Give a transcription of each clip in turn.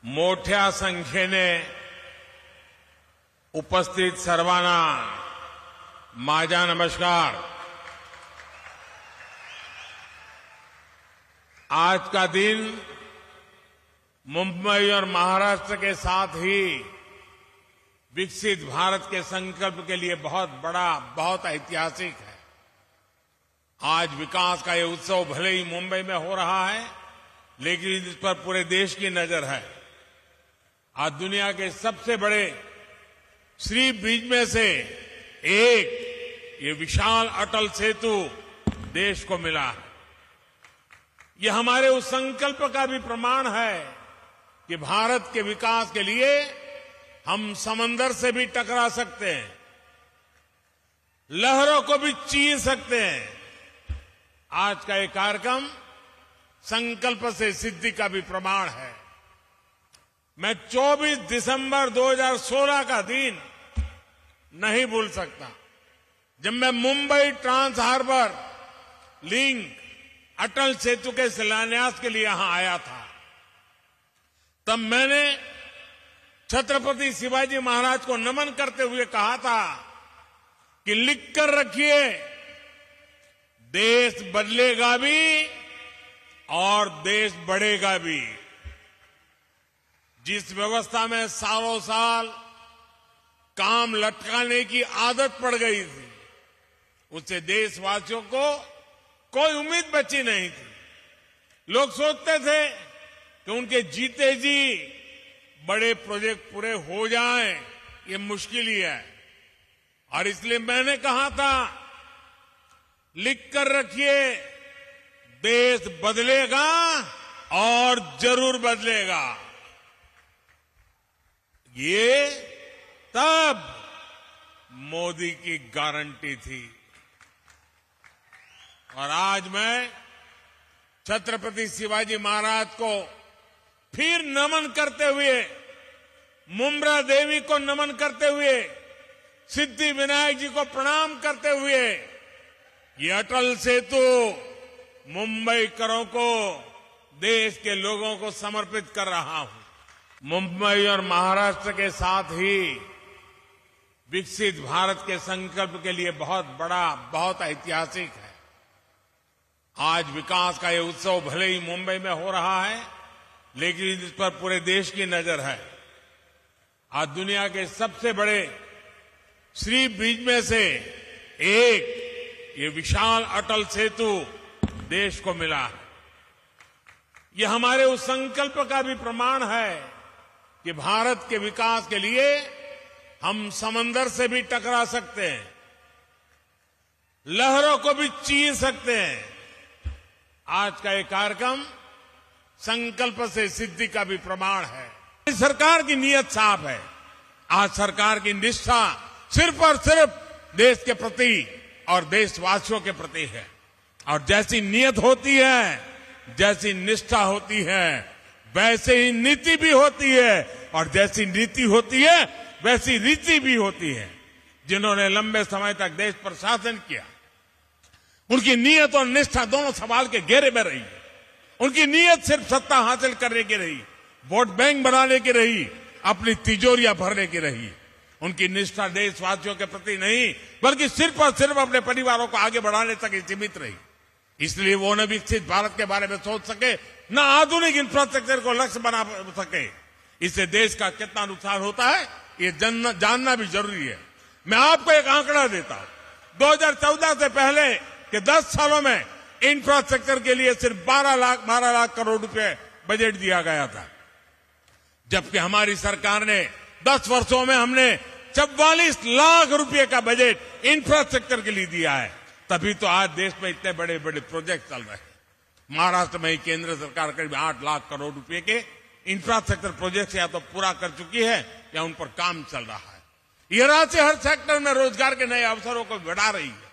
मोठ्या संख्येने उपस्थित सर्वांना माझा नमस्कार। आज का दिन मुंबई और महाराष्ट्र के साथ ही विकसित भारत के संकल्प के लिए बहुत बड़ा, बहुत ऐतिहासिक है। आज विकास का ये उत्सव भले ही मुंबई में हो रहा है, लेकिन इस पर पूरे देश की नजर है। आज दुनिया के सबसे बड़े श्री ब्रिज में से एक ये विशाल अटल सेतु देश को मिला है। ये हमारे उस संकल्प का भी प्रमाण है कि भारत के विकास के लिए हम समंदर से भी टकरा सकते हैं, लहरों को भी चीर सकते हैं। आज का ये कार्यक्रम संकल्प से सिद्धि का भी प्रमाण है। मैं 24 दिसंबर 2016 का दिन नहीं भूल सकता, जब मैं Mumbai trans harbour link Atal Setu के शिलान्यास के लिए यहां आया था। तब मैंने छत्रपति शिवाजी महाराज को नमन करते हुए कहा था कि लिख कर रखिए, देश बदलेगा भी और देश बढ़ेगा भी। जिस व्यवस्था में सालों साल काम लटकाने की आदत पड़ गई थी, उससे देशवासियों को कोई उम्मीद बची नहीं थी। लोग सोचते थे कि उनके जीते जी बड़े प्रोजेक्ट पूरे हो जाएं, ये मुश्किल ही है। और इसलिए मैंने कहा था, लिख कर रखिए, देश बदलेगा और जरूर बदलेगा। ये तब मोदी की गारंटी थी। और आज मैं छत्रपति शिवाजी महाराज को फिर नमन करते हुए, मुम्बरा देवी को नमन करते हुए, सिद्धि विनायक जी को प्रणाम करते हुए ये अटल सेतु मुंबईकरों को, देश के लोगों को समर्पित कर रहा हूं। मुंबई और महाराष्ट्र के साथ ही विकसित भारत के संकल्प के लिए बहुत बड़ा, बहुत ऐतिहासिक है। आज विकास का ये उत्सव भले ही मुंबई में हो रहा है, लेकिन इस पर पूरे देश की नजर है। आज दुनिया के सबसे बड़े श्री ब्रिज में से एक ये विशाल अटल सेतु देश को मिला है। ये हमारे उस संकल्प का भी प्रमाण है कि भारत के विकास के लिए हम समंदर से भी टकरा सकते हैं, लहरों को भी चीर सकते हैं। आज का ये कार्यक्रम संकल्प से सिद्धि का भी प्रमाण है। सरकार की नीयत साफ है। आज सरकार की निष्ठा सिर्फ और सिर्फ देश के प्रति और देशवासियों के प्रति है। और जैसी नीयत होती है, जैसी निष्ठा होती है, वैसे ही नीति भी होती है। और जैसी नीति होती है, वैसी रीति भी होती है। जिन्होंने लंबे समय तक देश पर शासन किया, उनकी नीयत और निष्ठा दोनों सवाल के घेरे में रही। उनकी नीयत सिर्फ सत्ता हासिल करने की रही, वोट बैंक बनाने की रही, अपनी तिजोरियां भरने की रही। उनकी निष्ठा देशवासियों के प्रति नहीं, बल्कि सिर्फ और सिर्फ अपने परिवारों को आगे बढ़ाने तक ही सीमित रही। इसलिए वो न विकसित भारत के बारे में सोच सके, न आधुनिक इंफ्रास्ट्रक्चर को लक्ष्य बना सके। इससे देश का कितना नुकसान होता है, ये जानना भी जरूरी है। मैं आपको एक आंकड़ा देता हूं। 2014 से पहले के 10 सालों में इंफ्रास्ट्रक्चर के लिए सिर्फ 12 लाख करोड़ रुपए बजट दिया गया था, जबकि हमारी सरकार ने 10 वर्षों में हमने 44 लाख रुपए का बजट इंफ्रास्ट्रक्चर के लिए दिया है। तभी तो आज देश में इतने बड़े बड़े प्रोजेक्ट चल रहे हैं। महाराष्ट्र में ही केंद्र सरकार करीब 8 लाख करोड़ रुपए के इंफ्रास्ट्रक्चर प्रोजेक्ट या तो पूरा कर चुकी है या उन पर काम चल रहा है। यह राशि हर सेक्टर में रोजगार के नए अवसरों को बढ़ा रही है।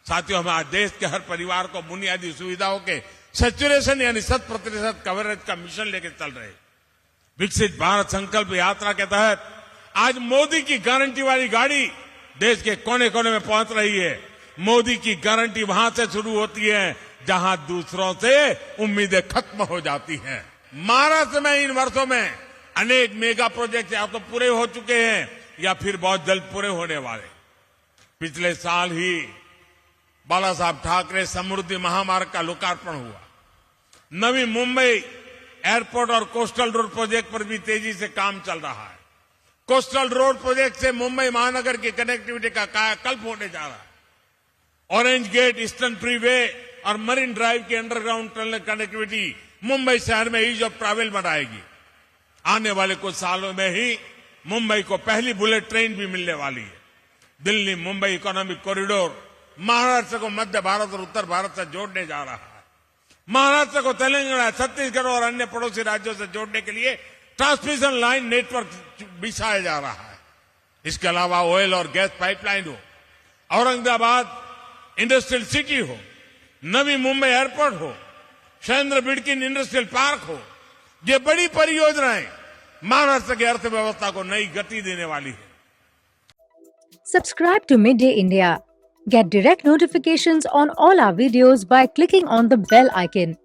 साथियों, हम आज देश के हर परिवार को बुनियादी सुविधाओं के सैचुरेशन यानी 100% कवरेज का मिशन लेकर चल रहे हैं। विकसित भारत संकल्प यात्रा के तहत आज मोदी की गारंटी वाली गाड़ी देश के कोने कोने में पहुंच रही है। मोदी की गारंटी वहां से शुरू होती है जहां दूसरों से उम्मीदें खत्म हो जाती हैं। महाराष्ट्र में इन वर्षों में अनेक मेगा प्रोजेक्ट या तो पूरे हो चुके हैं या फिर बहुत जल्द पूरे होने वाले। पिछले साल ही बाला साहब ठाकरे समृद्धि महामार्ग का लोकार्पण हुआ। नवी मुंबई एयरपोर्ट और कोस्टल रोड प्रोजेक्ट पर भी तेजी से काम चल रहा है। कोस्टल रोड प्रोजेक्ट से मुंबई महानगर की कनेक्टिविटी का कायाकल्प होने जा रहा है। ऑरेंज गेट, ईस्टर्न फ्रीवे और मरीन ड्राइव की अंडरग्राउंड टनल कनेक्टिविटी मुंबई शहर में ईज ऑफ ट्रैवल बनाएगी। आने वाले कुछ सालों में ही मुंबई को पहली बुलेट ट्रेन भी मिलने वाली है। दिल्ली मुंबई इकोनॉमिक कॉरिडोर महाराष्ट्र को मध्य भारत और उत्तर भारत से जोड़ने जा रहा है। महाराष्ट्र को तेलंगाना, छत्तीसगढ़ और अन्य पड़ोसी राज्यों से जोड़ने के लिए ट्रांसमिशन लाइन नेटवर्क बिछाया जा रहा है। इसके अलावा ऑयल और गैस पाइपलाइन हो, औरंगाबाद इंडस्ट्रियल सिटी हो, नवी मुंबई एयरपोर्ट हो, शैलेंद्र बिडकिन इंडस्ट्रियल पार्क हो, ये बड़ी परियोजनाएं महाराष्ट्र की अर्थव्यवस्था को नई गति देने वाली है। Subscribe to Midday India. Get direct notifications on all our videos by clicking on the bell icon.